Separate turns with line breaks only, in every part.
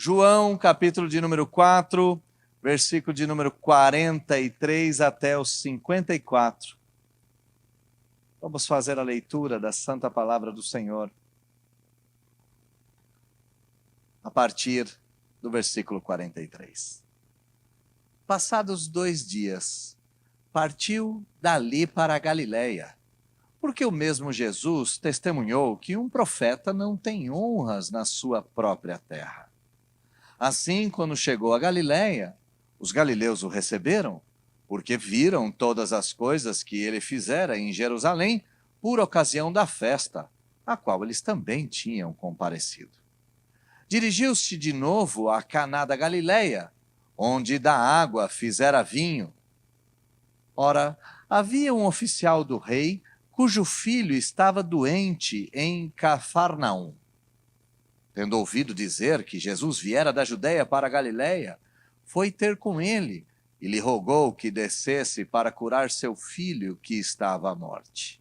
João, capítulo de número 4, versículo de número 43 até os 54. Vamos fazer a leitura da Santa Palavra do Senhor a partir do versículo 43. Passados 2 dias, partiu dali para a Galiléia, porque o mesmo Jesus testemunhou que um profeta não tem honras na sua própria terra. Assim, quando chegou a Galiléia, os galileus o receberam, porque viram todas as coisas que ele fizera em Jerusalém por ocasião da festa, a qual eles também tinham comparecido. Dirigiu-se de novo a Caná da Galiléia, onde da água fizera vinho. Ora, havia um oficial do rei, cujo filho estava doente em Cafarnaum. Tendo ouvido dizer que Jesus viera da Judéia para a Galiléia, foi ter com ele e lhe rogou que descesse para curar seu filho que estava à morte.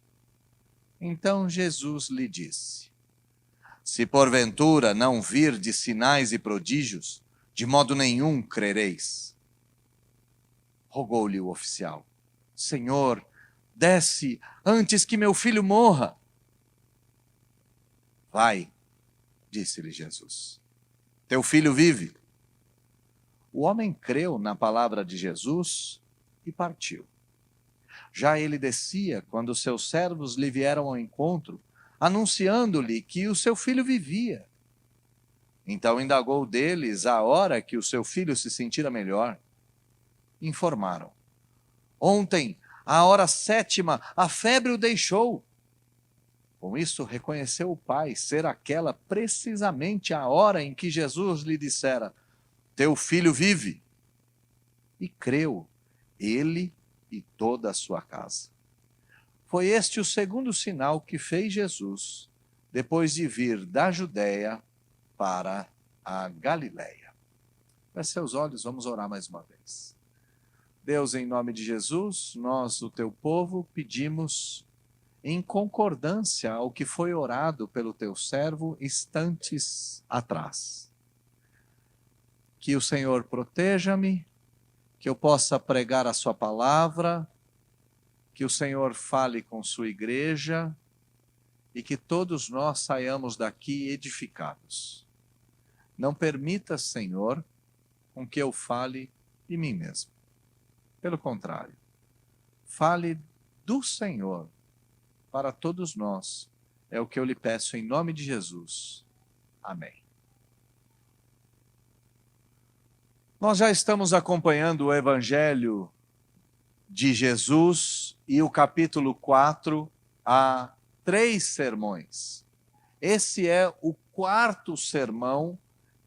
Então Jesus lhe disse: se porventura não virdes sinais e prodígios, de modo nenhum crereis. Rogou-lhe o oficial: Senhor, desce antes que meu filho morra. Vai, disse-lhe Jesus, teu filho vive. O homem creu na palavra de Jesus e partiu. Já ele descia quando seus servos lhe vieram ao encontro, anunciando-lhe que o seu filho vivia. Então indagou deles a hora que o seu filho se sentira melhor. Informaram: ontem, à hora 7ª, a febre o deixou. Com isso reconheceu o pai ser aquela precisamente a hora em que Jesus lhe dissera: teu filho vive. E creu, ele e toda a sua casa. Foi este o segundo sinal que fez Jesus, depois de vir da Judéia para a Galiléia. Feche seus olhos, vamos orar mais uma vez. Deus, em nome de Jesus, nós, o teu povo, pedimos em concordância ao que foi orado pelo teu servo instantes atrás. Que o Senhor proteja-me, que eu possa pregar a sua palavra, que o Senhor fale com sua igreja e que todos nós saiamos daqui edificados. Não permita, Senhor, com que eu fale de mim mesmo. Pelo contrário, fale do Senhor para todos nós. É o que eu lhe peço em nome de Jesus. Amém. Nós já estamos acompanhando o Evangelho de Jesus e o capítulo 4 há 3 sermões. Esse é o 4º sermão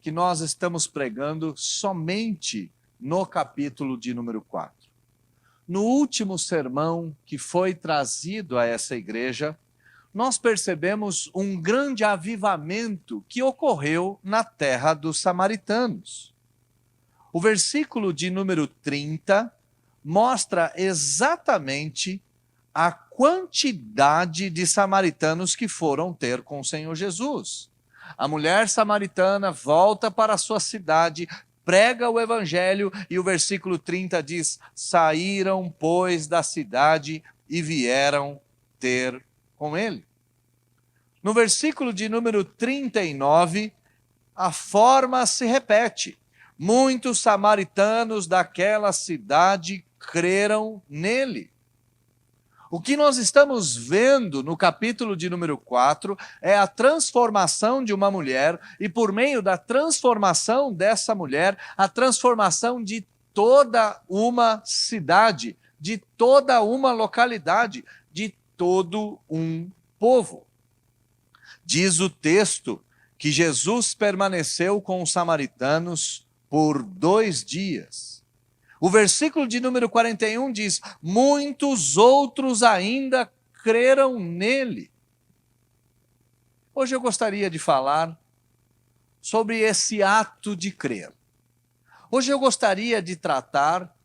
que nós estamos pregando somente no capítulo de número 4. No último sermão que foi trazido a essa igreja, nós percebemos um grande avivamento que ocorreu na terra dos samaritanos. O versículo de número 30 mostra exatamente a quantidade de samaritanos que foram ter com o Senhor Jesus. A mulher samaritana volta para a sua cidade, prega o evangelho e o versículo 30 diz: saíram, pois, da cidade e vieram ter com ele. No versículo de número 39, a forma se repete. Muitos samaritanos daquela cidade creram nele. O que nós estamos vendo no capítulo de número 4 é a transformação de uma mulher e, por meio da transformação dessa mulher, a transformação de toda uma cidade, de toda uma localidade, de todo um povo. Diz o texto que Jesus permaneceu com os samaritanos por 2 dias. O versículo de número 41 diz: muitos outros ainda creram nele. Hoje eu gostaria de falar sobre esse ato de crer. Hoje eu gostaria de tratar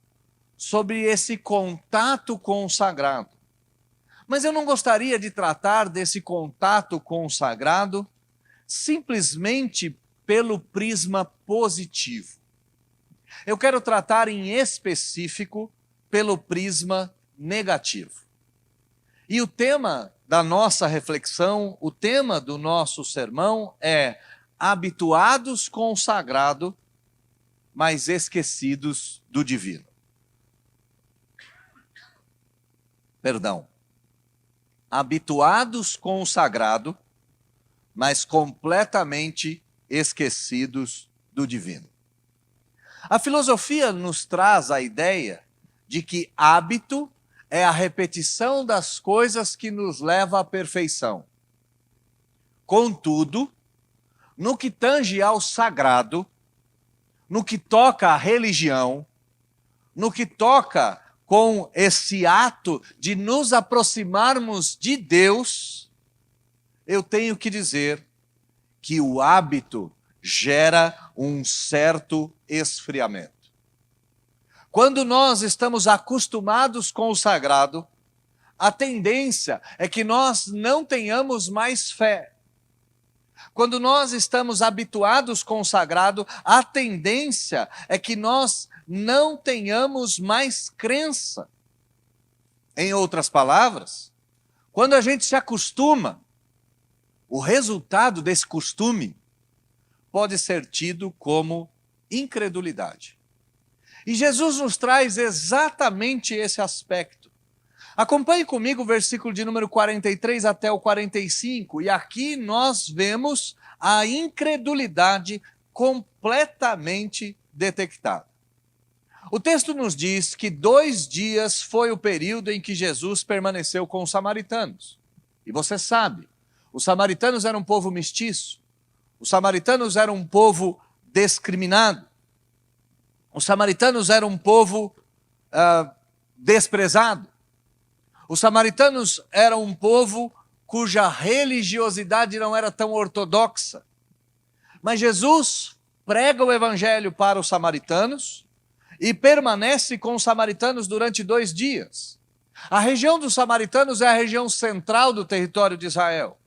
sobre esse contato com o sagrado. Mas eu não gostaria de tratar desse contato com o sagrado simplesmente pelo prisma positivo. Eu quero tratar em específico pelo prisma negativo. E o tema da nossa reflexão, o tema do nosso sermão é habituados com o sagrado, mas esquecidos do divino. Perdão. Habituados com o sagrado, mas completamente esquecidos do divino. A filosofia nos traz a ideia de que hábito é a repetição das coisas que nos leva à perfeição. Contudo, no que tange ao sagrado, no que toca à religião, no que toca com esse ato de nos aproximarmos de Deus, eu tenho que dizer que o hábito gera um certo esfriamento. Quando nós estamos acostumados com o sagrado, a tendência é que nós não tenhamos mais fé. Quando nós estamos habituados com o sagrado, a tendência é que nós não tenhamos mais crença. Em outras palavras, quando a gente se acostuma, o resultado desse costume pode ser tido como incredulidade. E Jesus nos traz exatamente esse aspecto. Acompanhe comigo o versículo de número 43 até o 45, e aqui nós vemos a incredulidade completamente detectada. O texto nos diz que 2 dias foi o período em que Jesus permaneceu com os samaritanos. E você sabe, os samaritanos eram um povo mestiço, os samaritanos eram um povo discriminado, os samaritanos eram um povo desprezado. Os samaritanos eram um povo cuja religiosidade não era tão ortodoxa. Mas Jesus prega o evangelho para os samaritanos e permanece com os samaritanos durante 2 dias. A região dos samaritanos é a região central do território de Israel.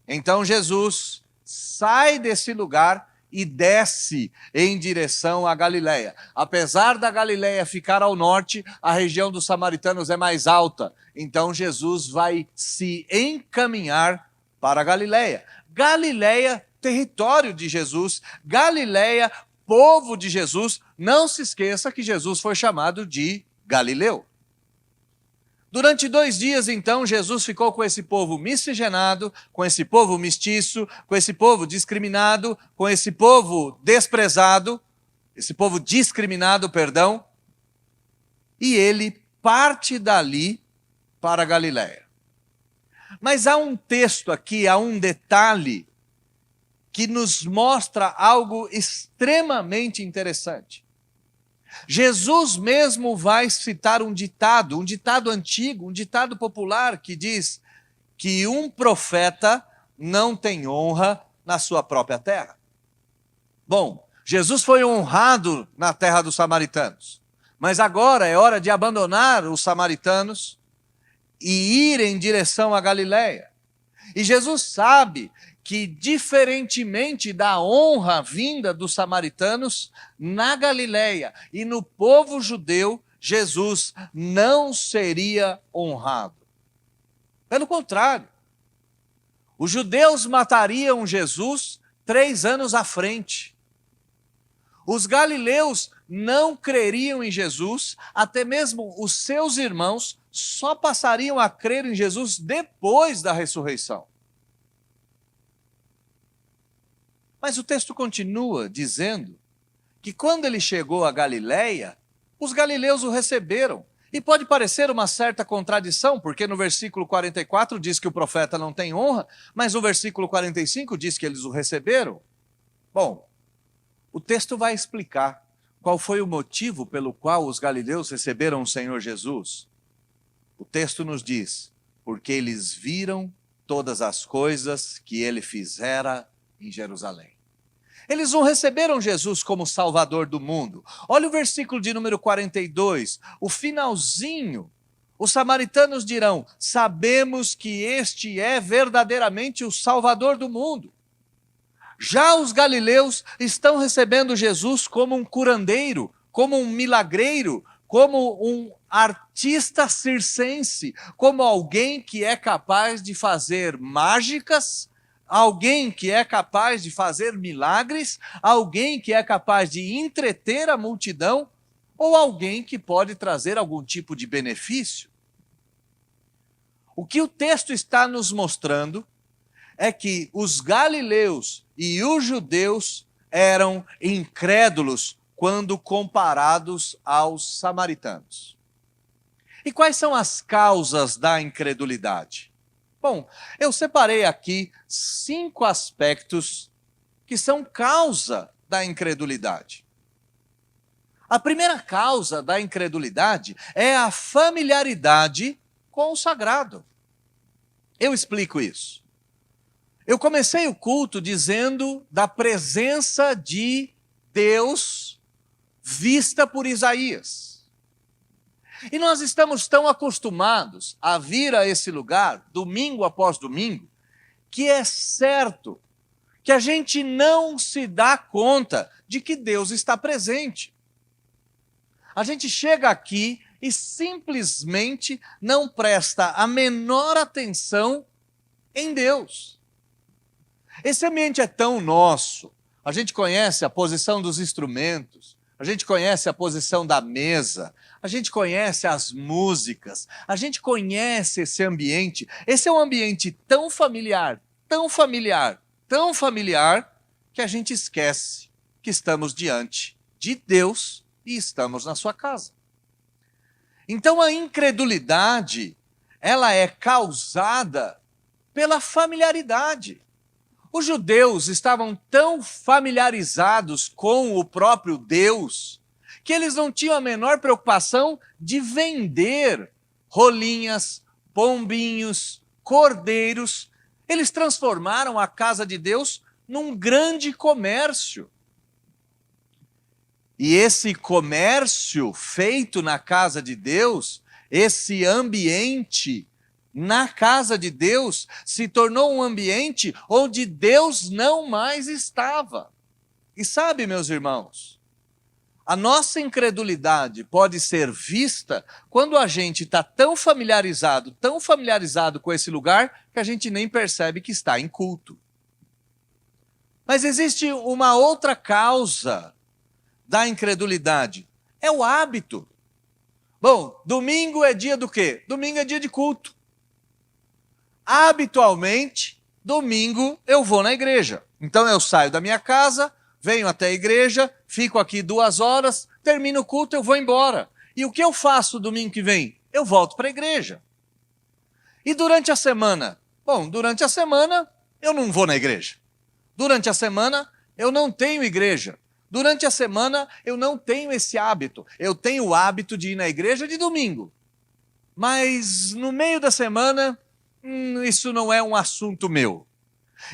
Então Jesus sai desse lugar e desce em direção à Galileia. Apesar da Galileia ficar ao norte, a região dos samaritanos é mais alta. Então Jesus vai se encaminhar para a Galileia. Galileia, território de Jesus. Galileia, povo de Jesus. Não se esqueça que Jesus foi chamado de Galileu. Durante 2 dias, então, Jesus ficou com esse povo miscigenado, com esse povo mestiço, com esse povo discriminado, com esse povo desprezado, esse povo discriminado, perdão, e ele parte dali para a Galileia. Mas há um texto aqui, há um detalhe que nos mostra algo extremamente interessante. Jesus mesmo vai citar um ditado antigo, um ditado popular que diz que um profeta não tem honra na sua própria terra. Bom, Jesus foi honrado na terra dos samaritanos, mas agora é hora de abandonar os samaritanos e ir em direção à Galileia. E Jesus sabe que, diferentemente da honra vinda dos samaritanos, na Galileia e no povo judeu, Jesus não seria honrado. Pelo contrário, os judeus matariam Jesus 3 anos à frente. Os galileus não creriam em Jesus, até mesmo os seus irmãos só passariam a crer em Jesus depois da ressurreição. Mas o texto continua dizendo que quando ele chegou a Galileia, os galileus o receberam. E pode parecer uma certa contradição, porque no versículo 44 diz que o profeta não tem honra, mas o versículo 45 diz que eles o receberam. Bom, o texto vai explicar qual foi o motivo pelo qual os galileus receberam o Senhor Jesus. O texto nos diz, porque eles viram todas as coisas que ele fizera em Jerusalém. Eles não receberam Jesus como Salvador do mundo. Olha o versículo de número 42, o finalzinho. Os samaritanos dirão, sabemos que este é verdadeiramente o Salvador do mundo. Já os galileus estão recebendo Jesus como um curandeiro, como um milagreiro, como um artista circense, como alguém que é capaz de fazer mágicas, alguém que é capaz de fazer milagres, alguém que é capaz de entreter a multidão, ou alguém que pode trazer algum tipo de benefício. O que o texto está nos mostrando é que os galileus e os judeus eram incrédulos quando comparados aos samaritanos. E quais são as causas da incredulidade? Bom, eu separei aqui 5 aspectos que são causa da incredulidade. A primeira causa da incredulidade é a familiaridade com o sagrado. Eu explico isso. Eu comecei o culto dizendo da presença de Deus vista por Isaías. E nós estamos tão acostumados a vir a esse lugar, domingo após domingo, que é certo que a gente não se dá conta de que Deus está presente. A gente chega aqui e simplesmente não presta a menor atenção em Deus. Esse ambiente é tão nosso. A gente conhece a posição dos instrumentos, a gente conhece a posição da mesa, a gente conhece as músicas, a gente conhece esse ambiente. Esse é um ambiente tão familiar, tão familiar, tão familiar, que a gente esquece que estamos diante de Deus e estamos na sua casa. Então a incredulidade, ela é causada pela familiaridade. Os judeus estavam tão familiarizados com o próprio Deus que eles não tinham a menor preocupação de vender rolinhas, pombinhos, cordeiros. Eles transformaram a casa de Deus num grande comércio. E esse comércio feito na casa de Deus, esse ambiente na casa de Deus, se tornou um ambiente onde Deus não mais estava. E sabe, meus irmãos, a nossa incredulidade pode ser vista quando a gente está tão familiarizado com esse lugar, que a gente nem percebe que está em culto. Mas existe uma outra causa da incredulidade, é o hábito. Bom, domingo é dia do quê? Domingo é dia de culto. Habitualmente, domingo eu vou na igreja. Então eu saio da minha casa, venho até a igreja, fico aqui 2 horas, termino o culto, eu vou embora. E o que eu faço domingo que vem? Eu volto para a igreja. E durante a semana? Bom, durante a semana eu não vou na igreja. Durante a semana eu não tenho igreja. Durante a semana eu não tenho esse hábito. Eu tenho o hábito de ir na igreja de domingo. Mas no meio da semana, isso não é um assunto meu.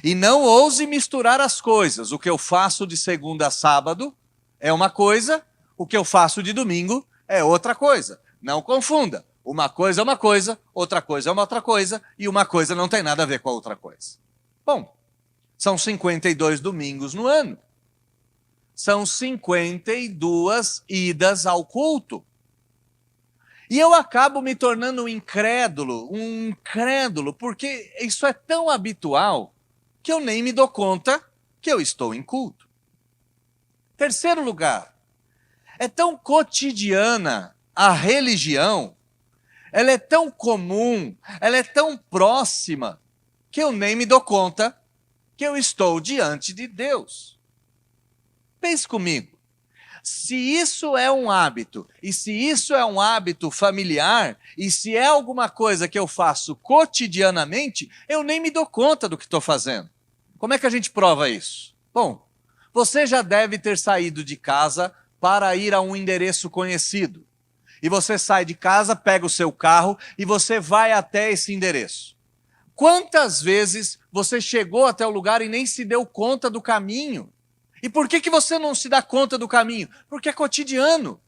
E não ouse misturar as coisas. O que eu faço de segunda a sábado é uma coisa, o que eu faço de domingo é outra coisa. Não confunda. Uma coisa é uma coisa, outra coisa é uma outra coisa, e uma coisa não tem nada a ver com a outra coisa. Bom, são 52 domingos no ano. São 52 idas ao culto. E eu acabo me tornando um incrédulo, porque isso é tão habitual que eu nem me dou conta que eu estou em culto. Terceiro lugar, é tão cotidiana a religião, ela é tão comum, ela é tão próxima, que eu nem me dou conta que eu estou diante de Deus. Pense comigo. Se isso é um hábito, e se isso é um hábito familiar, e se é alguma coisa que eu faço cotidianamente, eu nem me dou conta do que estou fazendo. Como é que a gente prova isso? Bom, você já deve ter saído de casa para ir a um endereço conhecido. E você sai de casa, pega o seu carro e você vai até esse endereço. Quantas vezes você chegou até o lugar e nem se deu conta do caminho? E por que você não se dá conta do caminho? Porque é cotidiano.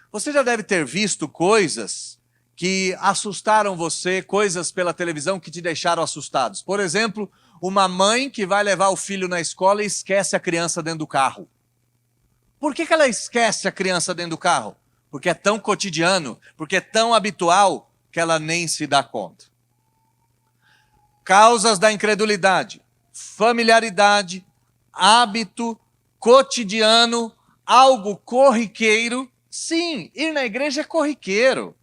Você já deve ter visto coisas que assustaram você, coisas pela televisão que te deixaram assustados. Por exemplo, uma mãe que vai levar o filho na escola e esquece a criança dentro do carro. Por que ela esquece a criança dentro do carro? Porque é tão cotidiano, porque é tão habitual que ela nem se dá conta. Causas da incredulidade: familiaridade, hábito, cotidiano, algo corriqueiro. Sim, ir na igreja é corriqueiro.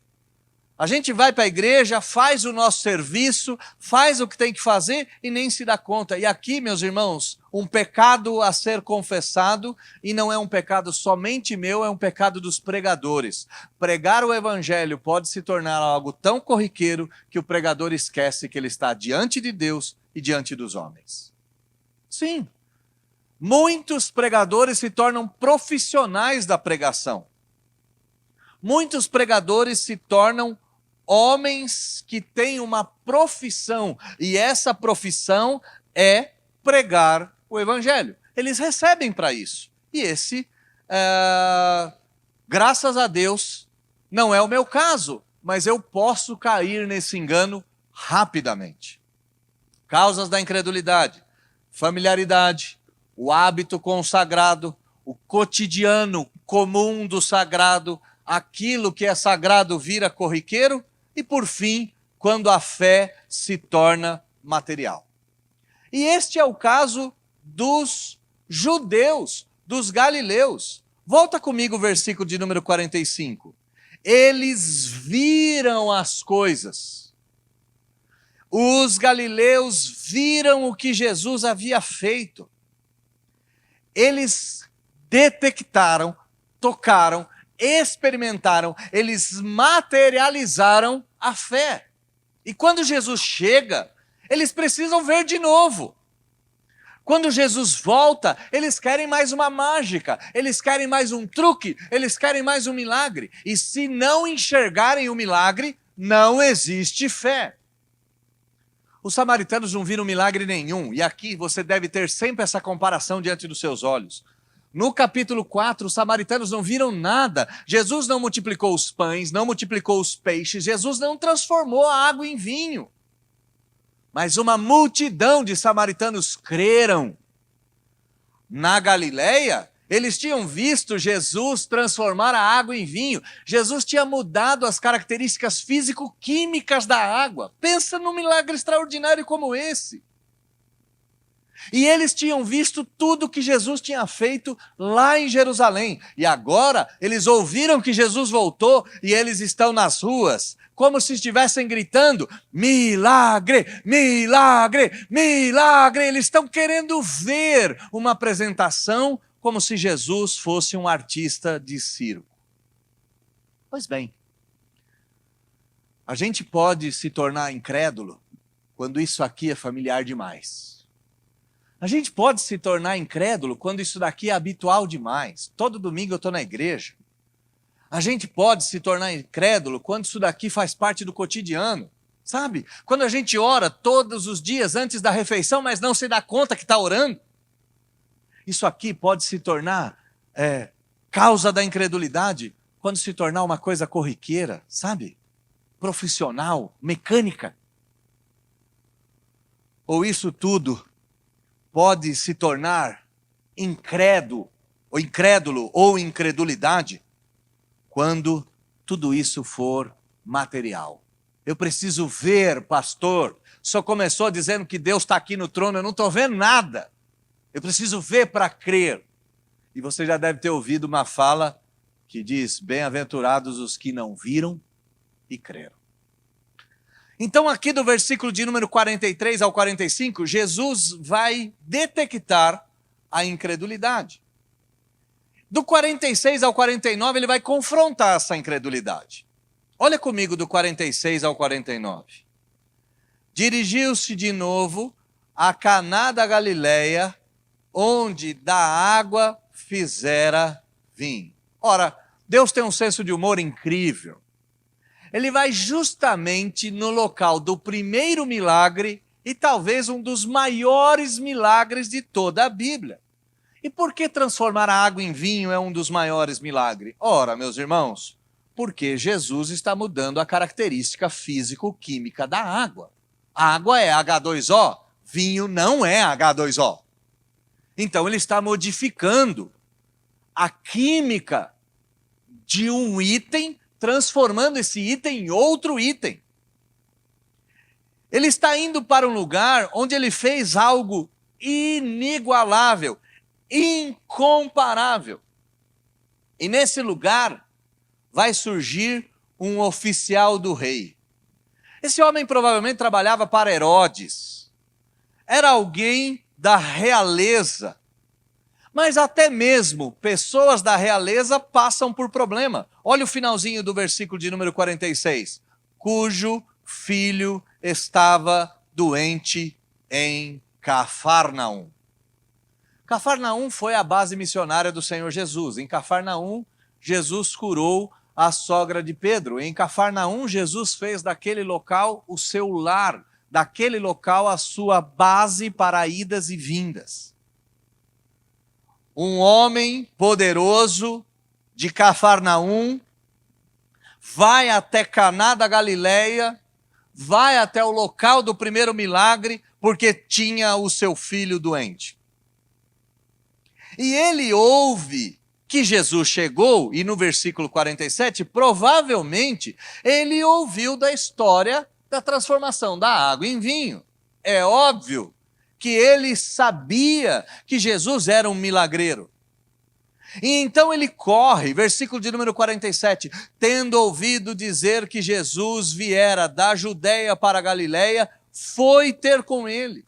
A gente vai para a igreja, faz o nosso serviço, faz o que tem que fazer e nem se dá conta. E aqui, meus irmãos, um pecado a ser confessado, e não é um pecado somente meu, é um pecado dos pregadores. Pregar o evangelho pode se tornar algo tão corriqueiro que o pregador esquece que ele está diante de Deus e diante dos homens. Sim, muitos pregadores se tornam profissionais da pregação. Muitos pregadores se tornam homens que têm uma profissão, e essa profissão é pregar o evangelho. Eles recebem para isso. E graças a Deus, não é o meu caso, mas eu posso cair nesse engano rapidamente. Causas da incredulidade: familiaridade, o hábito com o sagrado, o cotidiano comum do sagrado, aquilo que é sagrado vira corriqueiro, e por fim, quando a fé se torna material. E este é o caso dos judeus, dos galileus. Volta comigo o versículo de número 45. Eles viram as coisas. Os galileus viram o que Jesus havia feito. Eles detectaram, tocaram, experimentaram, eles materializaram a fé. E quando Jesus chega, eles precisam ver de novo. Quando Jesus volta, eles querem mais uma mágica, eles querem mais um truque, eles querem mais um milagre. E se não enxergarem o milagre, não existe fé. Os samaritanos não viram milagre nenhum, e aqui você deve ter sempre essa comparação diante dos seus olhos. No capítulo 4, os samaritanos não viram nada. Jesus não multiplicou os pães, não multiplicou os peixes, Jesus não transformou a água em vinho. Mas uma multidão de samaritanos creram. Na Galileia, eles tinham visto Jesus transformar a água em vinho. Jesus tinha mudado as características físico-químicas da água. Pensa num milagre extraordinário como esse. E eles tinham visto tudo que Jesus tinha feito lá em Jerusalém. E agora eles ouviram que Jesus voltou e eles estão nas ruas, como se estivessem gritando: milagre, milagre, milagre. Eles estão querendo ver uma apresentação como se Jesus fosse um artista de circo. Pois bem, a gente pode se tornar incrédulo quando isso aqui é familiar demais. A gente pode se tornar incrédulo quando isso daqui é habitual demais. Todo domingo eu estou na igreja. A gente pode se tornar incrédulo quando isso daqui faz parte do cotidiano. Sabe? Quando a gente ora todos os dias antes da refeição, mas não se dá conta que está orando. Isso aqui pode se tornar causa da incredulidade quando se tornar uma coisa corriqueira, sabe? Profissional, mecânica. Ou isso tudo pode se tornar incrédulo ou incredulidade quando tudo isso for material. Eu preciso ver, pastor. O senhor começou dizendo que Deus está aqui no trono, eu não estou vendo nada. Eu preciso ver para crer. E você já deve ter ouvido uma fala que diz: bem-aventurados os que não viram e creram. Então aqui do versículo de número 43 ao 45, Jesus vai detectar a incredulidade. Do 46 ao 49, ele vai confrontar essa incredulidade. Olha comigo do 46 ao 49. Dirigiu-se de novo a Caná da Galileia, onde da água fizera vinho. Ora, Deus tem um senso de humor incrível. Ele vai justamente no local do primeiro milagre e talvez um dos maiores milagres de toda a Bíblia. E por que transformar a água em vinho é um dos maiores milagres? Ora, meus irmãos, porque Jesus está mudando a característica físico-química da água. A água é H2O, vinho não é H2O. Então ele está modificando a química de um item, transformando esse item em outro item. Ele está indo para um lugar onde ele fez algo inigualável, incomparável. E nesse lugar vai surgir um oficial do rei. Esse homem provavelmente trabalhava para Herodes. Era alguém da realeza. Mas até mesmo pessoas da realeza passam por problema. Olha o finalzinho do versículo de número 46. Cujo filho estava doente em Cafarnaum. Cafarnaum foi a base missionária do Senhor Jesus. Em Cafarnaum, Jesus curou a sogra de Pedro. Em Cafarnaum, Jesus fez daquele local o seu lar, daquele local a sua base para idas e vindas. Um homem poderoso de Cafarnaum vai até Caná da Galileia, vai até o local do primeiro milagre, porque tinha o seu filho doente. E ele ouve que Jesus chegou, e no versículo 47, provavelmente, ele ouviu da história da transformação da água em vinho. É óbvio que ele sabia que Jesus era um milagreiro. E então ele corre, versículo de número 47, tendo ouvido dizer que Jesus viera da Judeia para a Galileia, foi ter com ele.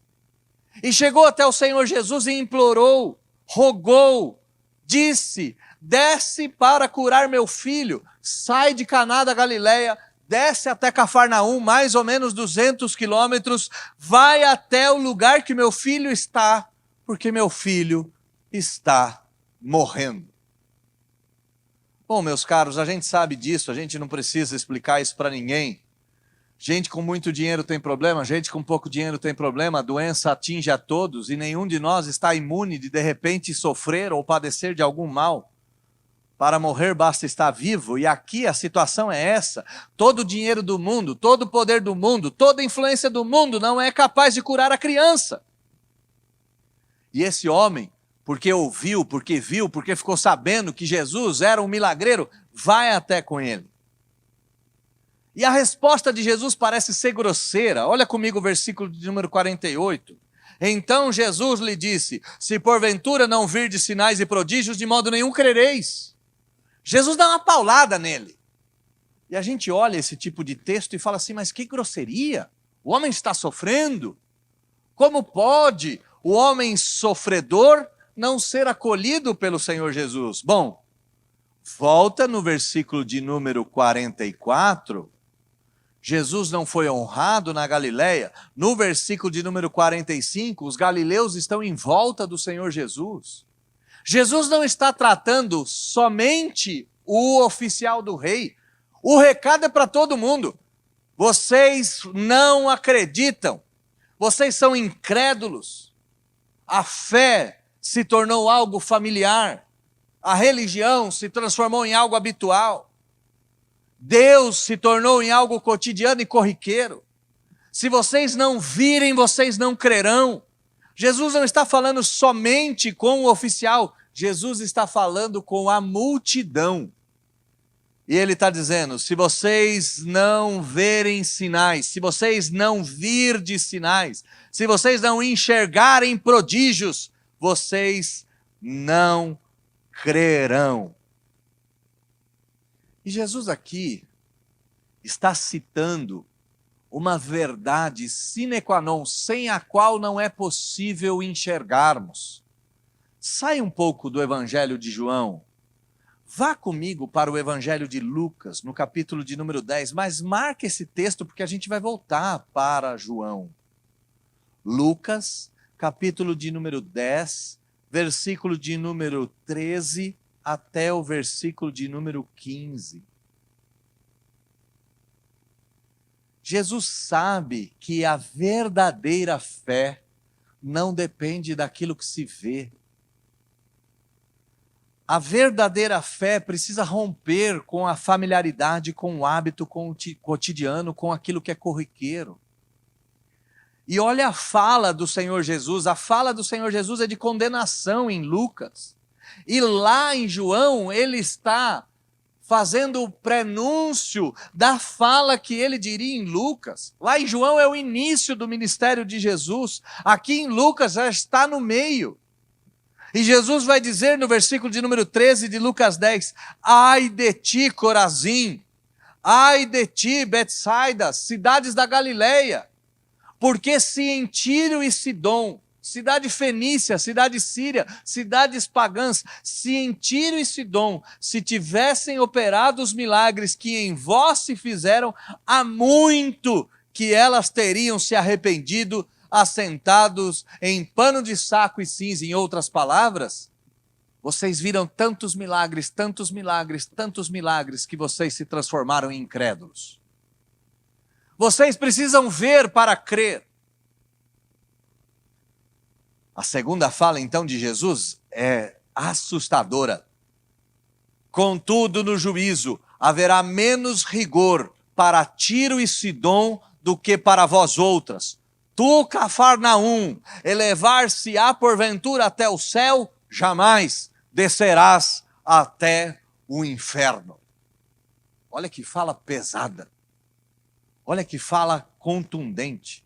E chegou até o Senhor Jesus e implorou, rogou, disse, desce para curar meu filho, sai de Caná da Galileia, desce até Cafarnaum, mais ou menos 200 quilômetros, vai até o lugar que meu filho está, porque meu filho está morrendo. Bom, meus caros, a gente sabe disso, a gente não precisa explicar isso para ninguém. Gente com muito dinheiro tem problema, gente com pouco dinheiro tem problema, a doença atinge a todos e nenhum de nós está imune de repente sofrer ou padecer de algum mal. Para morrer basta estar vivo, e aqui a situação é essa. Todo o dinheiro do mundo, todo o poder do mundo, toda a influência do mundo não é capaz de curar a criança. E esse homem, porque ouviu, porque viu, porque ficou sabendo que Jesus era um milagreiro, vai até com ele. E a resposta de Jesus parece ser grosseira. Olha comigo o versículo de número 48. Então Jesus lhe disse, se porventura não virdes sinais e prodígios, de modo nenhum crereis. Jesus dá uma paulada nele. E a gente olha esse tipo de texto e fala assim, mas que grosseria, o homem está sofrendo. Como pode o homem sofredor não ser acolhido pelo Senhor Jesus? Bom, volta no versículo de número 44, Jesus não foi honrado na Galileia. No versículo de número 45, os galileus estão em volta do Senhor Jesus. Jesus não está tratando somente o oficial do rei. O recado é para todo mundo. Vocês não acreditam. Vocês são incrédulos. A fé se tornou algo familiar. A religião se transformou em algo habitual. Deus se tornou em algo cotidiano e corriqueiro. Se vocês não virem, vocês não crerão. Jesus não está falando somente com o oficial, Jesus está falando com a multidão. E ele está dizendo, se vocês não verem sinais, se vocês não virdes sinais, se vocês não enxergarem prodígios, vocês não crerão. E Jesus aqui está citando uma verdade sine qua non, sem a qual não é possível enxergarmos. Sai um pouco do Evangelho de João. Vá comigo para o Evangelho de Lucas, no capítulo de número 10, mas marque esse texto porque a gente vai voltar para João. Lucas, capítulo de número 10, versículo de número 13 até o versículo de número 15. Jesus sabe que a verdadeira fé não depende daquilo que se vê. A verdadeira fé precisa romper com a familiaridade, com o hábito, com o cotidiano, com aquilo que é corriqueiro. E olha a fala do Senhor Jesus. A fala do Senhor Jesus é de condenação em Lucas. E lá em João, ele está fazendo o prenúncio da fala que ele diria em Lucas. Lá em João é o início do ministério de Jesus. Aqui em Lucas já está no meio. E Jesus vai dizer no versículo de número 13 de Lucas 10, ai de ti, Corazim, ai de ti, Betsaida, cidades da Galileia, porque se em Tiro e Sidom, cidade fenícia, cidade síria, cidades pagãs, se em Tiro e Sidom se tivessem operado os milagres que em vós se fizeram, há muito que elas teriam se arrependido, assentados em pano de saco e cinza. Em outras palavras, vocês viram tantos milagres, tantos milagres, tantos milagres, que vocês se transformaram em incrédulos. Vocês precisam ver para crer. A segunda fala, então, de Jesus é assustadora. Contudo, no juízo, haverá menos rigor para Tiro e Sidom do que para vós outras. Tu, Cafarnaum, elevar-se-á porventura até o céu, jamais descerás até o inferno. Olha que fala pesada. Olha que fala contundente.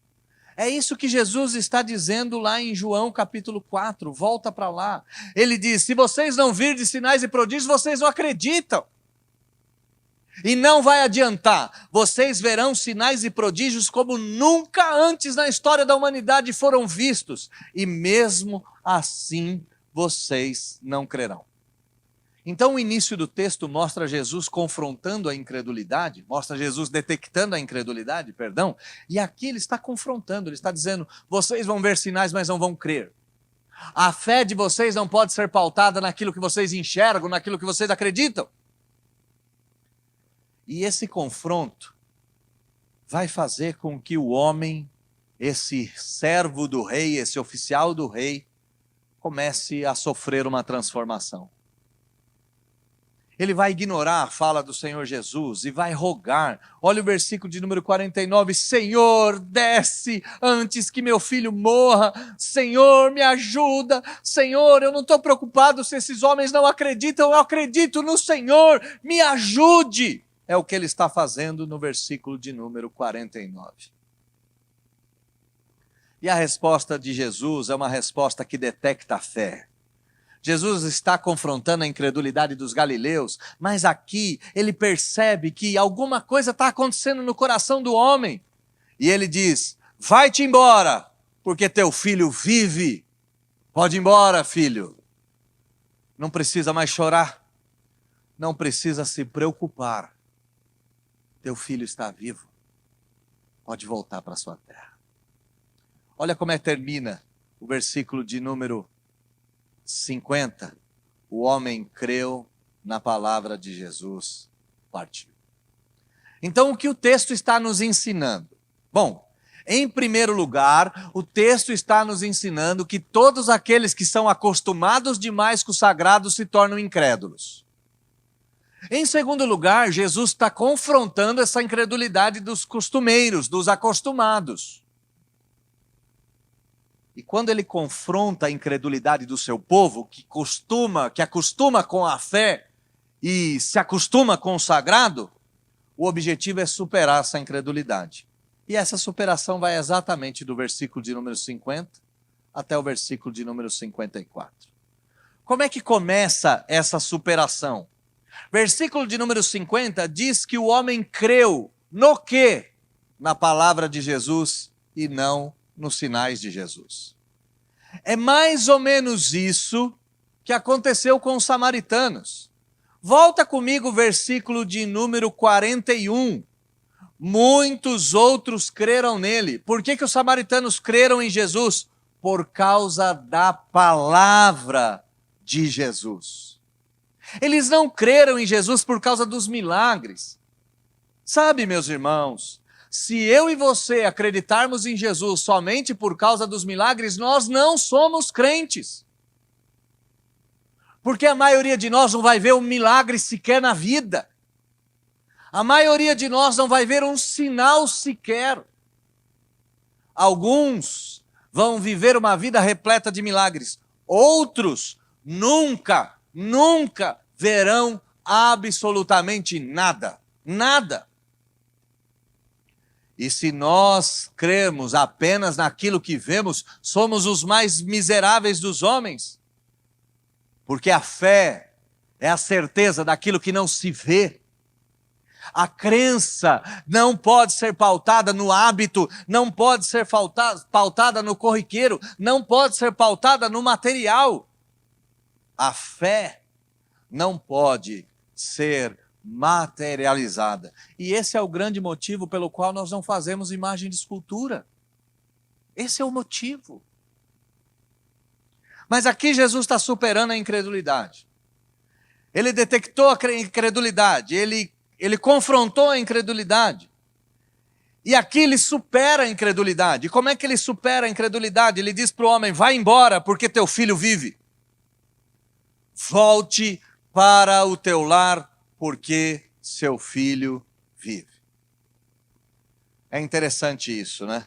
É isso que Jesus está dizendo lá em João capítulo 4, volta para lá. Ele diz, se vocês não virem sinais e prodígios, vocês não acreditam. E não vai adiantar, vocês verão sinais e prodígios como nunca antes na história da humanidade foram vistos. E mesmo assim, vocês não crerão. Então o início do texto mostra Jesus confrontando a incredulidade, mostra Jesus detectando a incredulidade, e aqui ele está confrontando, ele está dizendo, vocês vão ver sinais, mas não vão crer. A fé de vocês não pode ser pautada naquilo que vocês enxergam, naquilo que vocês acreditam. E esse confronto vai fazer com que o homem, esse servo do rei, esse oficial do rei, comece a sofrer uma transformação. Ele vai ignorar a fala do Senhor Jesus e vai rogar. Olha o versículo de número 49. Senhor, desce antes que meu filho morra. Senhor, me ajuda. Senhor, eu não estou preocupado se esses homens não acreditam. Eu acredito no Senhor. Me ajude. É o que ele está fazendo no versículo de número 49. E a resposta de Jesus é uma resposta que detecta a fé. Jesus está confrontando a incredulidade dos galileus, mas aqui ele percebe que alguma coisa está acontecendo no coração do homem. E ele diz, vai-te embora, porque teu filho vive. Pode ir embora, filho. Não precisa mais chorar. Não precisa se preocupar. Teu filho está vivo. Pode voltar para a sua terra. Olha como termina o versículo de número 50, o homem creu na palavra de Jesus, partiu. Então o que o texto está nos ensinando? Bom, em primeiro lugar, o texto está nos ensinando que todos aqueles que são acostumados demais com o sagrado se tornam incrédulos. Em segundo lugar, Jesus está confrontando essa incredulidade dos costumeiros, dos acostumados. E quando ele confronta a incredulidade do seu povo, que acostuma com a fé e se acostuma com o sagrado, o objetivo é superar essa incredulidade. E essa superação vai exatamente do versículo de número 50 até o versículo de número 54. Como é que começa essa superação? Versículo de número 50 diz que o homem creu no quê? Na palavra de Jesus e não nos sinais de Jesus. É mais ou menos isso que aconteceu com os samaritanos. Volta comigo o versículo de número 41. Muitos outros creram nele. Por que os samaritanos creram em Jesus? Por causa da palavra de Jesus. Eles não creram em Jesus por causa dos milagres. Sabe, meus irmãos, se eu e você acreditarmos em Jesus somente por causa dos milagres, nós não somos crentes. Porque a maioria de nós não vai ver um milagre sequer na vida. A maioria de nós não vai ver um sinal sequer. Alguns vão viver uma vida repleta de milagres. Outros nunca verão absolutamente nada. Nada. E se nós cremos apenas naquilo que vemos, somos os mais miseráveis dos homens. Porque a fé é a certeza daquilo que não se vê. A crença não pode ser pautada no hábito, não pode ser pautada no corriqueiro, não pode ser pautada no material. A fé não pode ser materializada. E esse é o grande motivo pelo qual nós não fazemos imagem de escultura. Esse é o motivo. Mas aqui Jesus está superando a incredulidade. Ele detectou a incredulidade, ele confrontou a incredulidade. E aqui ele supera a incredulidade. E como é que ele supera a incredulidade? Ele diz para o homem, vai embora porque teu filho vive. Volte para o teu lar porque seu filho vive. É interessante isso, né?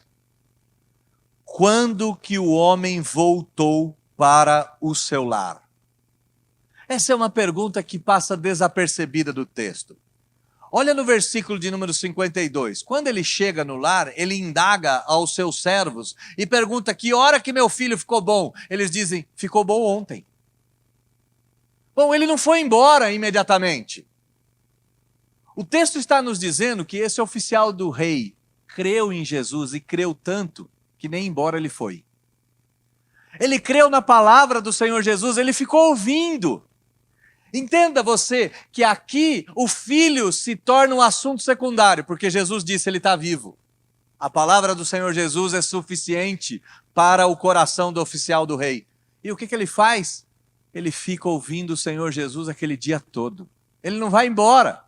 Quando que o homem voltou para o seu lar? Essa é uma pergunta que passa desapercebida do texto. Olha no versículo de número 52. Quando ele chega no lar, ele indaga aos seus servos e pergunta, que hora que meu filho ficou bom? Eles dizem, ficou bom ontem. Bom, ele não foi embora imediatamente. O texto está nos dizendo que esse oficial do rei creu em Jesus e creu tanto que nem embora ele foi. Ele creu na palavra do Senhor Jesus, ele ficou ouvindo. Entenda você que aqui o filho se torna um assunto secundário, porque Jesus disse ele está vivo. A palavra do Senhor Jesus é suficiente para o coração do oficial do rei. E o que ele faz? Ele fica ouvindo o Senhor Jesus aquele dia todo. Ele não vai embora.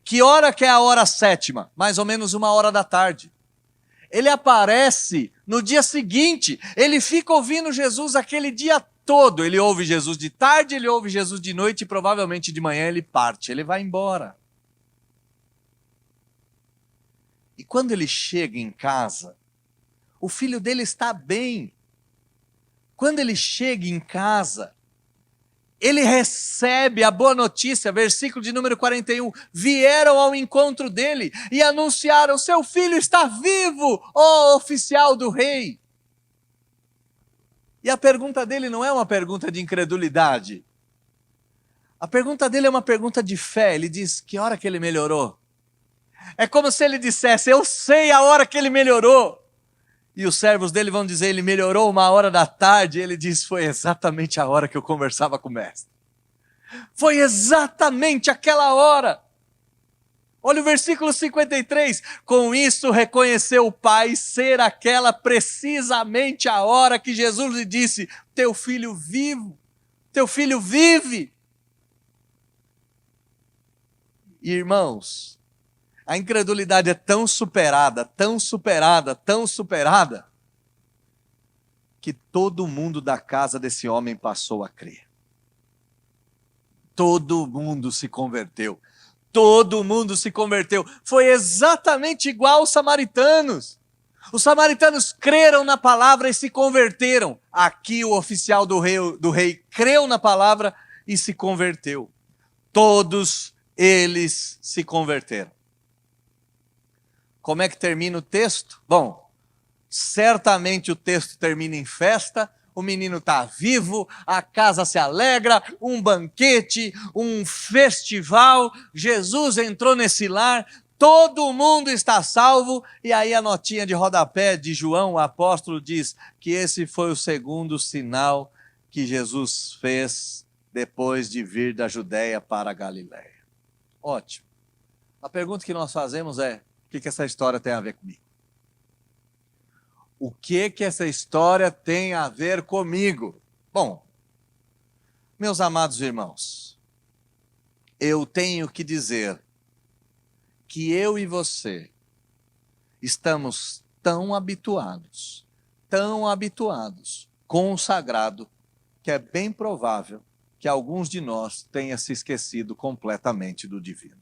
Que hora que é a hora sétima? Mais ou menos 1h da tarde. Ele aparece no dia seguinte. Ele fica ouvindo Jesus aquele dia todo. Ele ouve Jesus de tarde, ele ouve Jesus de noite e provavelmente de manhã ele parte. Ele vai embora. E quando ele chega em casa, o filho dele está bem. Quando ele chega em casa, ele recebe a boa notícia, versículo de número 41, vieram ao encontro dele e anunciaram, seu filho está vivo, ó oficial do rei. E a pergunta dele não é uma pergunta de incredulidade. A pergunta dele é uma pergunta de fé. Ele diz, que hora que ele melhorou? É como se ele dissesse, eu sei a hora que ele melhorou. E os servos dele vão dizer, ele melhorou 1h da tarde. Ele diz, foi exatamente a hora que eu conversava com o mestre. Foi exatamente aquela hora. Olha o versículo 53. Com isso reconheceu o pai ser aquela precisamente a hora que Jesus lhe disse, teu filho vivo, teu filho vive. Irmãos, a incredulidade é tão superada, que todo mundo da casa desse homem passou a crer. Todo mundo se converteu. Todo mundo se converteu. Foi exatamente igual aos samaritanos. Os samaritanos creram na palavra e se converteram. Aqui o oficial do rei creu na palavra e se converteu. Todos eles se converteram. Como é que termina o texto? Bom, certamente o texto termina em festa, o menino está vivo, a casa se alegra, um banquete, um festival, Jesus entrou nesse lar, todo mundo está salvo, e aí a notinha de rodapé de João, o apóstolo, diz que esse foi o segundo sinal que Jesus fez depois de vir da Judéia para a Galiléia. Ótimo. A pergunta que nós fazemos é, o que essa história tem a ver comigo? O que essa história tem a ver comigo? Bom, meus amados irmãos, eu tenho que dizer que eu e você estamos tão habituados com o sagrado, que é bem provável que alguns de nós tenham se esquecido completamente do divino.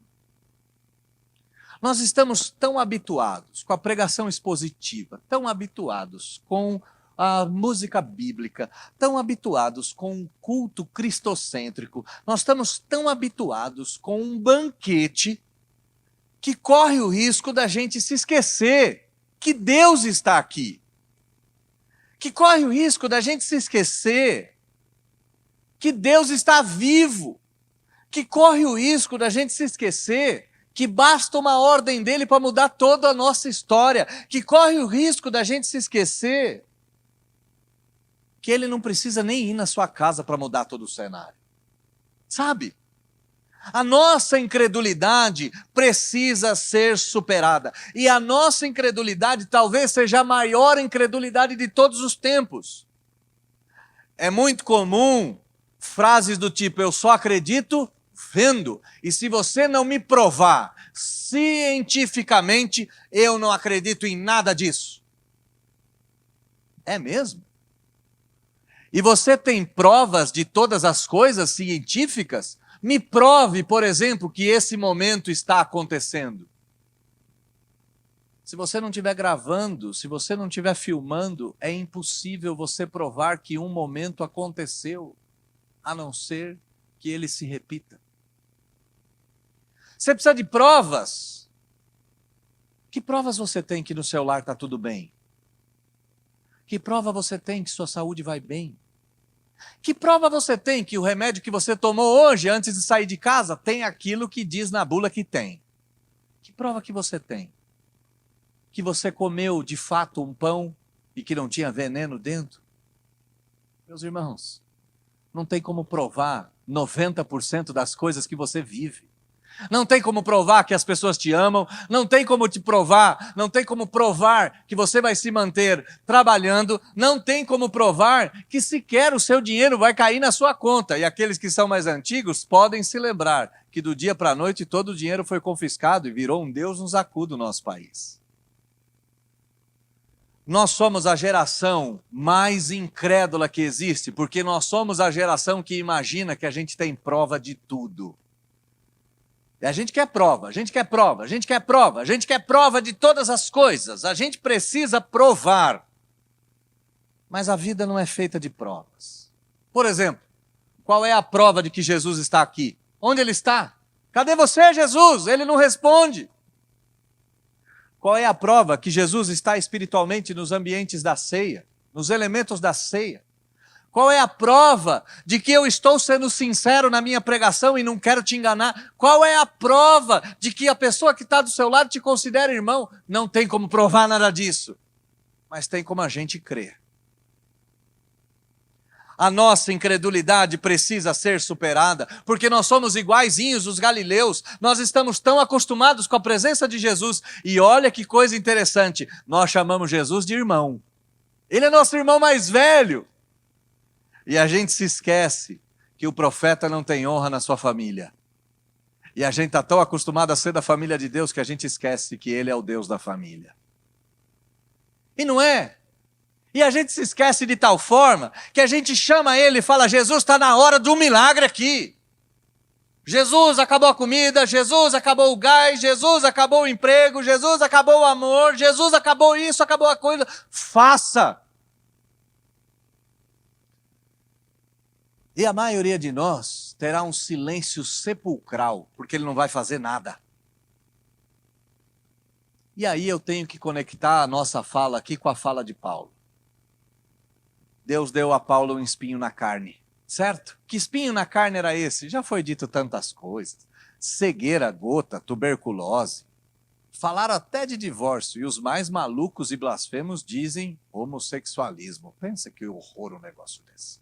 Nós estamos tão habituados com a pregação expositiva, tão habituados com a música bíblica, tão habituados com o culto cristocêntrico, nós estamos tão habituados com um banquete que corre o risco da gente se esquecer que Deus está aqui. Que corre o risco da gente se esquecer que Deus está vivo. Que corre o risco da gente se esquecer que basta uma ordem dele para mudar toda a nossa história. Que corre o risco da gente se esquecer que ele não precisa nem ir na sua casa para mudar todo o cenário. Sabe? A nossa incredulidade precisa ser superada. E a nossa incredulidade talvez seja a maior incredulidade de todos os tempos. É muito comum frases do tipo, eu só acredito vendo. E se você não me provar cientificamente, eu não acredito em nada disso. É mesmo? E você tem provas de todas as coisas científicas? Me prove, por exemplo, que esse momento está acontecendo. Se você não estiver gravando, se você não estiver filmando, é impossível você provar que um momento aconteceu, a não ser que ele se repita. Você precisa de provas. Que provas você tem que no seu lar está tudo bem? Que prova você tem que sua saúde vai bem? Que prova você tem que o remédio que você tomou hoje, antes de sair de casa, tem aquilo que diz na bula que tem? Que prova que você tem? Que você comeu de fato um pão e que não tinha veneno dentro? Meus irmãos, não tem como provar 90% das coisas que você vive. Não tem como provar que as pessoas te amam, não tem como provar que você vai se manter trabalhando, não tem como provar que sequer o seu dinheiro vai cair na sua conta. E aqueles que são mais antigos podem se lembrar que do dia para a noite todo o dinheiro foi confiscado e virou um Deus nos acuda no nosso país. Nós somos a geração mais incrédula que existe, porque nós somos a geração que imagina que a gente tem prova de tudo. E a gente quer prova, a gente quer prova, a gente quer prova, a gente quer prova de todas as coisas. A gente precisa provar. Mas a vida não é feita de provas. Por exemplo, qual é a prova de que Jesus está aqui? Onde ele está? Cadê você, Jesus? Ele não responde. Qual é a prova que Jesus está espiritualmente nos ambientes da ceia, nos elementos da ceia? Qual é a prova de que eu estou sendo sincero na minha pregação e não quero te enganar? Qual é a prova de que a pessoa que está do seu lado te considera irmão? Não tem como provar nada disso, mas tem como a gente crer. A nossa incredulidade precisa ser superada, porque nós somos iguaizinhos os galileus, nós estamos tão acostumados com a presença de Jesus, e olha que coisa interessante, nós chamamos Jesus de irmão. Ele é nosso irmão mais velho. E a gente se esquece que o profeta não tem honra na sua família. E a gente está tão acostumado a ser da família de Deus que a gente esquece que Ele é o Deus da família. E não é? E a gente se esquece de tal forma que a gente chama Ele e fala, Jesus, está na hora de um milagre aqui. Jesus, acabou a comida, Jesus, acabou o gás, Jesus, acabou o emprego, Jesus, acabou o amor, Jesus, acabou isso, acabou a coisa. Faça! E a maioria de nós terá um silêncio sepulcral, porque ele não vai fazer nada. E aí eu tenho que conectar a nossa fala aqui com a fala de Paulo. Deus deu a Paulo um espinho na carne, certo? Que espinho na carne era esse? Já foi dito tantas coisas. Cegueira, gota, tuberculose. Falaram até de divórcio, e os mais malucos e blasfemos dizem homossexualismo. Pensa que horror um negócio desse.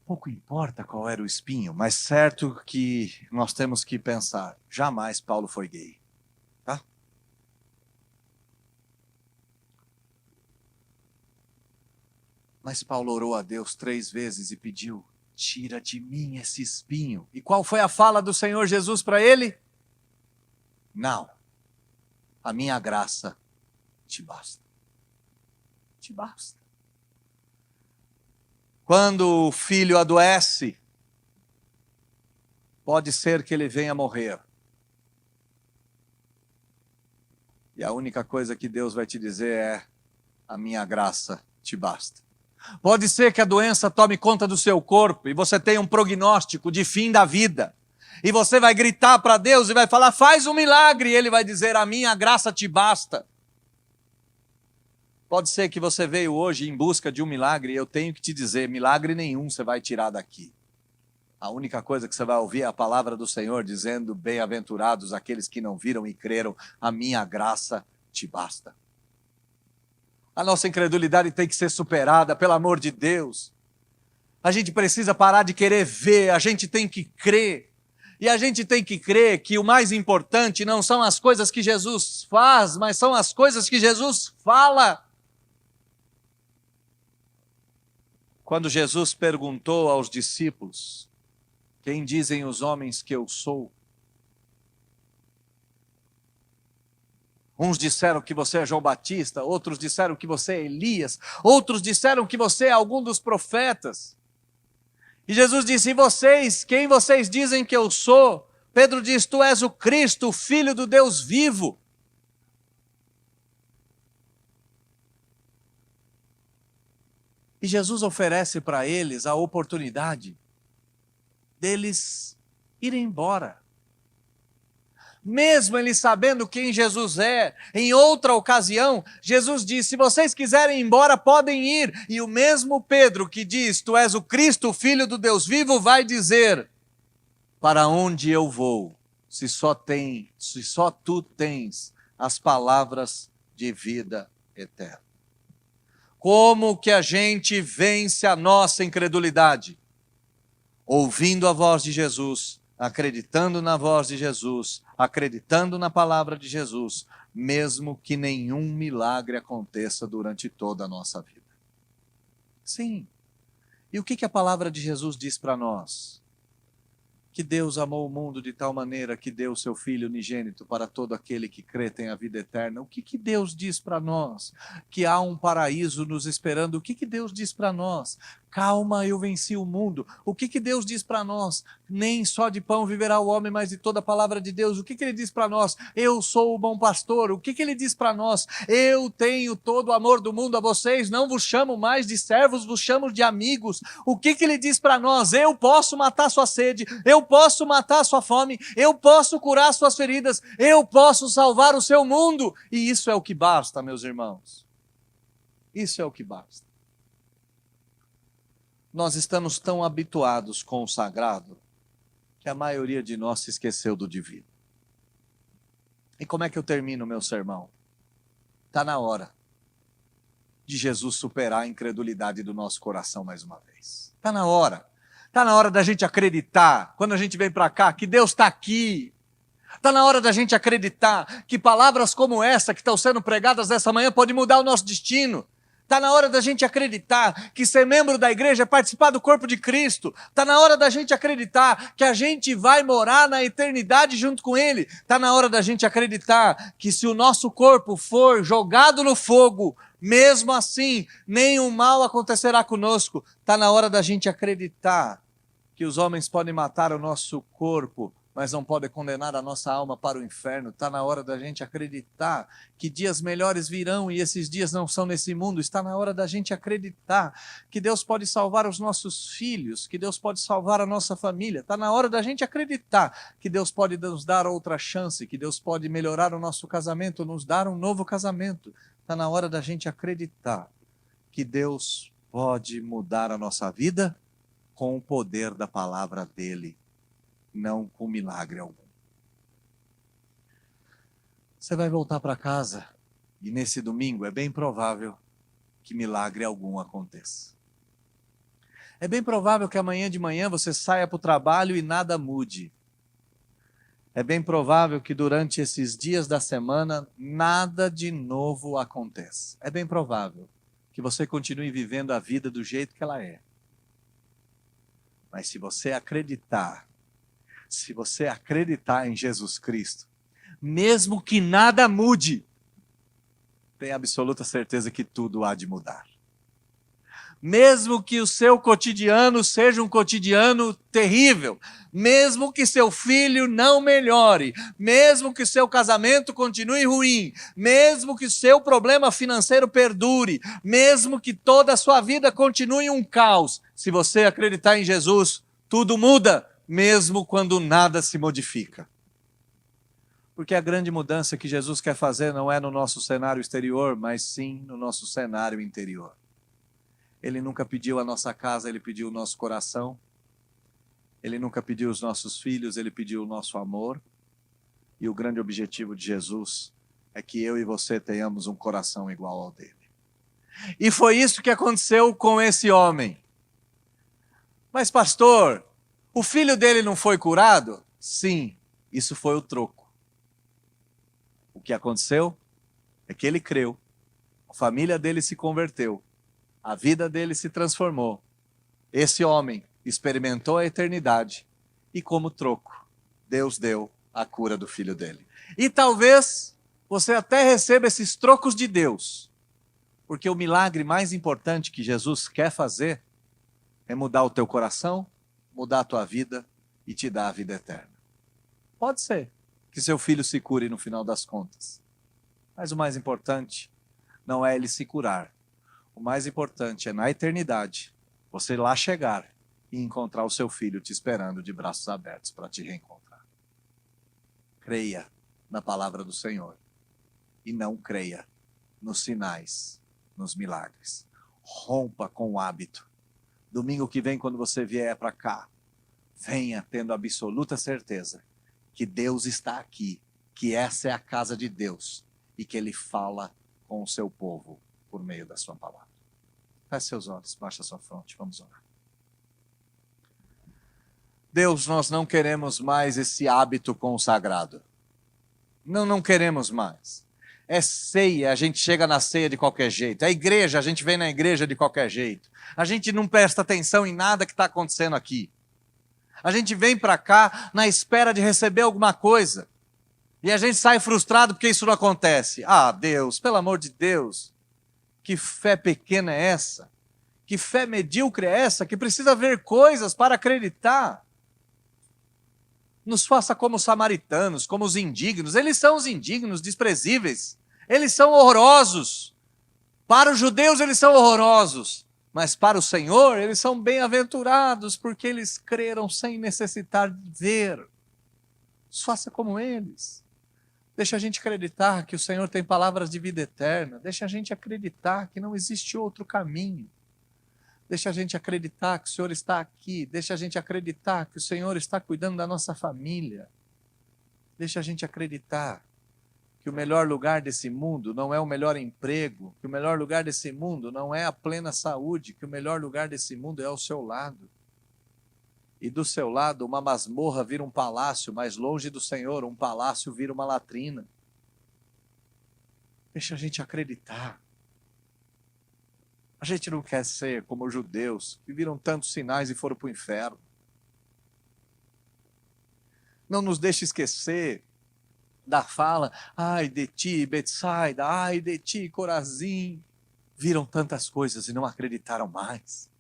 Pouco importa qual era o espinho, mas certo que nós temos que pensar, jamais Paulo foi gay, tá? Mas Paulo orou a Deus 3 vezes e pediu, tira de mim esse espinho. E qual foi a fala do Senhor Jesus para ele? Não, a minha graça te basta. Te basta. Quando o filho adoece, Pode ser que ele venha morrer. E a única coisa que Deus vai te dizer é: a minha graça te basta. Pode ser que a doença tome conta do seu corpo e você tenha um prognóstico de fim da vida. E você vai gritar para Deus e vai falar: faz um milagre. E ele vai dizer: a minha graça te basta. Pode ser que você veio hoje em busca de um milagre e eu tenho que te dizer: milagre nenhum você vai tirar daqui. A única coisa que você vai ouvir é a palavra do Senhor dizendo: bem-aventurados aqueles que não viram e creram, a minha graça te basta. A nossa incredulidade tem que ser superada, pelo amor de Deus. A gente precisa parar de querer ver, a gente tem que crer. E a gente tem que crer que o mais importante não são as coisas que Jesus faz, mas são as coisas que Jesus fala. Quando Jesus perguntou aos discípulos: quem dizem os homens que eu sou? Uns disseram que você é João Batista, outros disseram que você é Elias, outros disseram que você é algum dos profetas. E Jesus disse: e vocês, quem vocês dizem que eu sou? Pedro diz: tu és o Cristo, o Filho do Deus vivo. E Jesus oferece para eles a oportunidade deles irem embora. Mesmo eles sabendo quem Jesus é, em outra ocasião, Jesus disse: se vocês quiserem ir embora, podem ir. E o mesmo Pedro que diz: tu és o Cristo, o Filho do Deus vivo, vai dizer: para onde eu vou, se só tu tens as palavras de vida eterna. Como que a gente vence a nossa incredulidade? Ouvindo a voz de Jesus, acreditando na voz de Jesus, acreditando na palavra de Jesus, mesmo que nenhum milagre aconteça durante toda a nossa vida. Sim. E o que a palavra de Jesus diz para nós? Que Deus amou o mundo de tal maneira que deu o seu Filho unigênito para todo aquele que crê tem a vida eterna. O que Deus diz para nós? Que há um paraíso nos esperando. O que Deus diz para nós? Calma, eu venci o mundo. O que Deus diz para nós? Nem só de pão viverá o homem, mas de toda a palavra de Deus. O que Ele diz para nós? Eu sou o bom pastor. O que Ele diz para nós? Eu tenho todo o amor do mundo a vocês, não vos chamo mais de servos, vos chamo de amigos. O que Ele diz para nós? Eu posso matar sua sede, eu posso matar sua fome, eu posso curar suas feridas, eu posso salvar o seu mundo. E isso é o que basta, meus irmãos. Isso é o que basta. Nós estamos tão habituados com o sagrado que a maioria de nós se esqueceu do divino. E como é que eu termino meu sermão? Está na hora de Jesus superar a incredulidade do nosso coração mais uma vez. Está na hora. Está na hora da gente acreditar, quando a gente vem para cá, que Deus está aqui. Está na hora da gente acreditar que palavras como essa que estão sendo pregadas essa manhã podem mudar o nosso destino. Está na hora da gente acreditar que ser membro da igreja é participar do corpo de Cristo. Está na hora da gente acreditar que a gente vai morar na eternidade junto com Ele. Está na hora da gente acreditar que se o nosso corpo for jogado no fogo, mesmo assim, nenhum mal acontecerá conosco. Está na hora da gente acreditar que os homens podem matar o nosso corpo, mas não podem condenar a nossa alma para o inferno. Está na hora da gente acreditar que dias melhores virão e esses dias não são nesse mundo. Está na hora da gente acreditar que Deus pode salvar os nossos filhos, que Deus pode salvar a nossa família. Está na hora da gente acreditar que Deus pode nos dar outra chance, que Deus pode melhorar o nosso casamento, nos dar um novo casamento. Está na hora da gente acreditar que Deus pode mudar a nossa vida com o poder da palavra dEle, não com milagre algum. Você vai voltar para casa e nesse domingo é bem provável que milagre algum aconteça. É bem provável que amanhã de manhã você saia para o trabalho e nada mude. É bem provável que durante esses dias da semana nada de novo aconteça. É bem provável que você continue vivendo a vida do jeito que ela é. Mas se você acreditar em Jesus Cristo, mesmo que nada mude, tenha absoluta certeza que tudo há de mudar. mesmo que o seu cotidiano seja um cotidiano terrível, mesmo que seu filho não melhore, mesmo que seu casamento continue ruim, mesmo que seu problema financeiro perdure, mesmo que toda a sua vida continue um caos, se você acreditar em Jesus, tudo muda, mesmo quando nada se modifica. Porque a grande mudança que Jesus quer fazer não é no nosso cenário exterior, mas sim no nosso cenário interior. Ele nunca pediu a nossa casa, ele pediu o nosso coração. Ele nunca pediu os nossos filhos, ele pediu o nosso amor. E o grande objetivo de Jesus é que eu e você tenhamos um coração igual ao dele. E foi isso que aconteceu com esse homem. Mas pastor, o filho dele não foi curado? Sim, isso foi o troco. O que aconteceu é que ele creu, a família dele se converteu, a vida dele se transformou. Esse homem experimentou a eternidade e, como troco, Deus deu a cura do filho dele. E talvez você até receba esses trocos de Deus, porque o milagre mais importante que Jesus quer fazer é mudar o teu coração, mudar a tua vida e te dar a vida eterna. Pode ser que seu filho se cure no final das contas, mas o mais importante não é ele se curar. O mais importante é, na eternidade, você lá chegar e encontrar o seu filho te esperando de braços abertos para te reencontrar. Creia na palavra do Senhor e não creia nos sinais, nos milagres. Rompa com o hábito. Domingo que vem, quando você vier para cá, venha tendo absoluta certeza que Deus está aqui, que essa é a casa de Deus e que Ele fala com o seu povo por meio da sua palavra. Feche seus olhos, baixe a sua fronte, vamos orar. Deus, nós não queremos mais esse hábito consagrado. Não queremos mais. É ceia, a gente chega na ceia de qualquer jeito. É igreja, a gente vem na igreja de qualquer jeito. A gente não presta atenção em nada que está acontecendo aqui. A gente vem para cá na espera de receber alguma coisa. E a gente sai frustrado porque isso não acontece. Ah, Deus, pelo amor de Deus. Que fé pequena é essa? Que fé medíocre é essa? Que precisa ver coisas para acreditar. Nos faça como os samaritanos, como os indignos. Eles são os indignos, desprezíveis. Eles são horrorosos. Para os judeus eles são horrorosos. Mas para o Senhor eles são bem-aventurados, porque eles creram sem necessitar de ver. Nos faça como eles. Deixa a gente acreditar que o Senhor tem palavras de vida eterna. Deixa a gente acreditar que não existe outro caminho. Deixa a gente acreditar que o Senhor está aqui. Deixa a gente acreditar que o Senhor está cuidando da nossa família. Deixa a gente acreditar que o melhor lugar desse mundo não é o melhor emprego, que o melhor lugar desse mundo não é a plena saúde, que o melhor lugar desse mundo é ao seu lado. E do seu lado, uma masmorra vira um palácio, mais longe do Senhor, um palácio vira uma latrina. Deixa a gente acreditar. A gente não quer ser como os judeus, que viram tantos sinais e foram para o inferno. Não nos deixe esquecer da fala, ai de ti, Betsaida, ai de ti, Corazim. Viram tantas coisas e não acreditaram mais.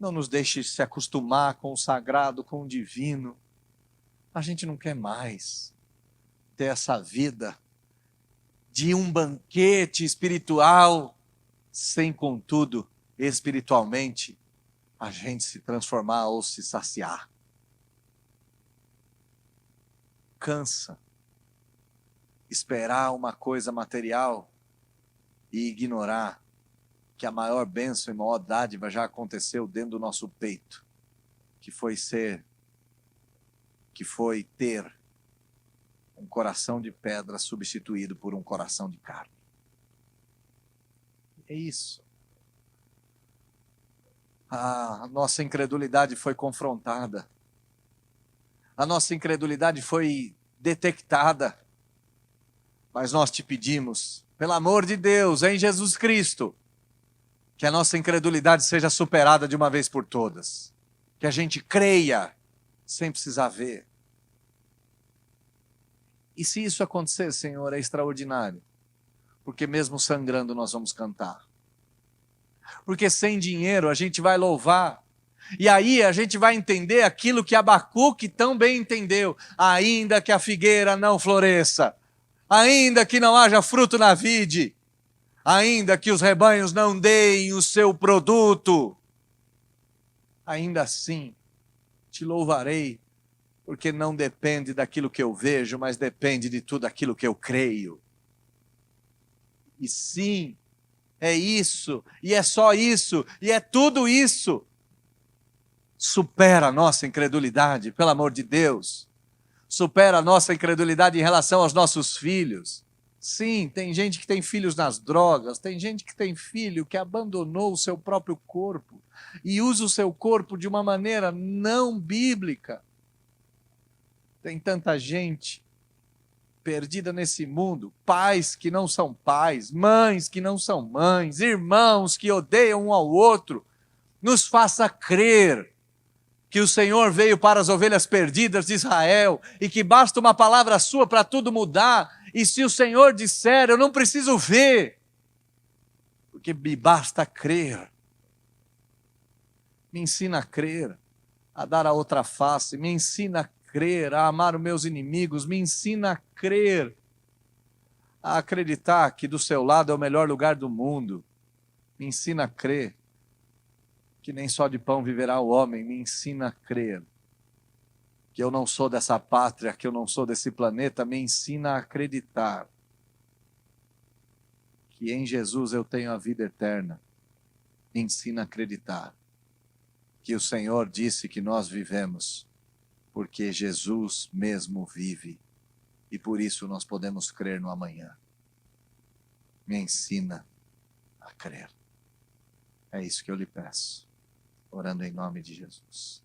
Não nos deixe se acostumar com o sagrado, com o divino. A gente não quer mais ter essa vida de um banquete espiritual, sem, contudo, espiritualmente, a gente se transformar ou se saciar. Cansa esperar uma coisa material e ignorar que a maior bênção e maior dádiva já aconteceu dentro do nosso peito, que foi ter um coração de pedra substituído por um coração de carne. É isso. A nossa incredulidade foi confrontada. A nossa incredulidade foi detectada. Mas nós te pedimos, pelo amor de Deus, em Jesus Cristo, que a nossa incredulidade seja superada de uma vez por todas. Que a gente creia sem precisar ver. E se isso acontecer, Senhor, é extraordinário. Porque mesmo sangrando nós vamos cantar. porque sem dinheiro a gente vai louvar. E aí a gente vai entender aquilo que Abacuque tão bem entendeu: ainda que a figueira não floresça, ainda que não haja fruto na vide, ainda que os rebanhos não deem o seu produto, ainda assim te louvarei, porque não depende daquilo que eu vejo, mas depende de tudo aquilo que eu creio. E sim, é isso, e é só isso, e é tudo isso. Supera a nossa incredulidade, pelo amor de Deus. Supera a nossa incredulidade em relação aos nossos filhos. Sim, tem gente que tem filhos nas drogas, tem gente que tem filho que abandonou o seu próprio corpo e usa o seu corpo de uma maneira não bíblica. Tem tanta gente perdida nesse mundo, pais que não são pais, mães que não são mães, irmãos que odeiam um ao outro. Nos faça crer que o Senhor veio para as ovelhas perdidas de Israel e que basta uma palavra sua para tudo mudar. E se o Senhor disser, eu não preciso ver, porque me basta crer. Me ensina a crer, a dar a outra face, me ensina a crer, a amar os meus inimigos, me ensina a crer, a acreditar que do seu lado é o melhor lugar do mundo, me ensina a crer que nem só de pão viverá o homem, me ensina a crer que eu não sou dessa pátria, que eu não sou desse planeta, me ensina a acreditar que em Jesus eu tenho a vida eterna, me ensina a acreditar que o Senhor disse que nós vivemos, porque Jesus mesmo vive, e por isso nós podemos crer no amanhã. Me ensina a crer. É isso que eu lhe peço, orando em nome de Jesus.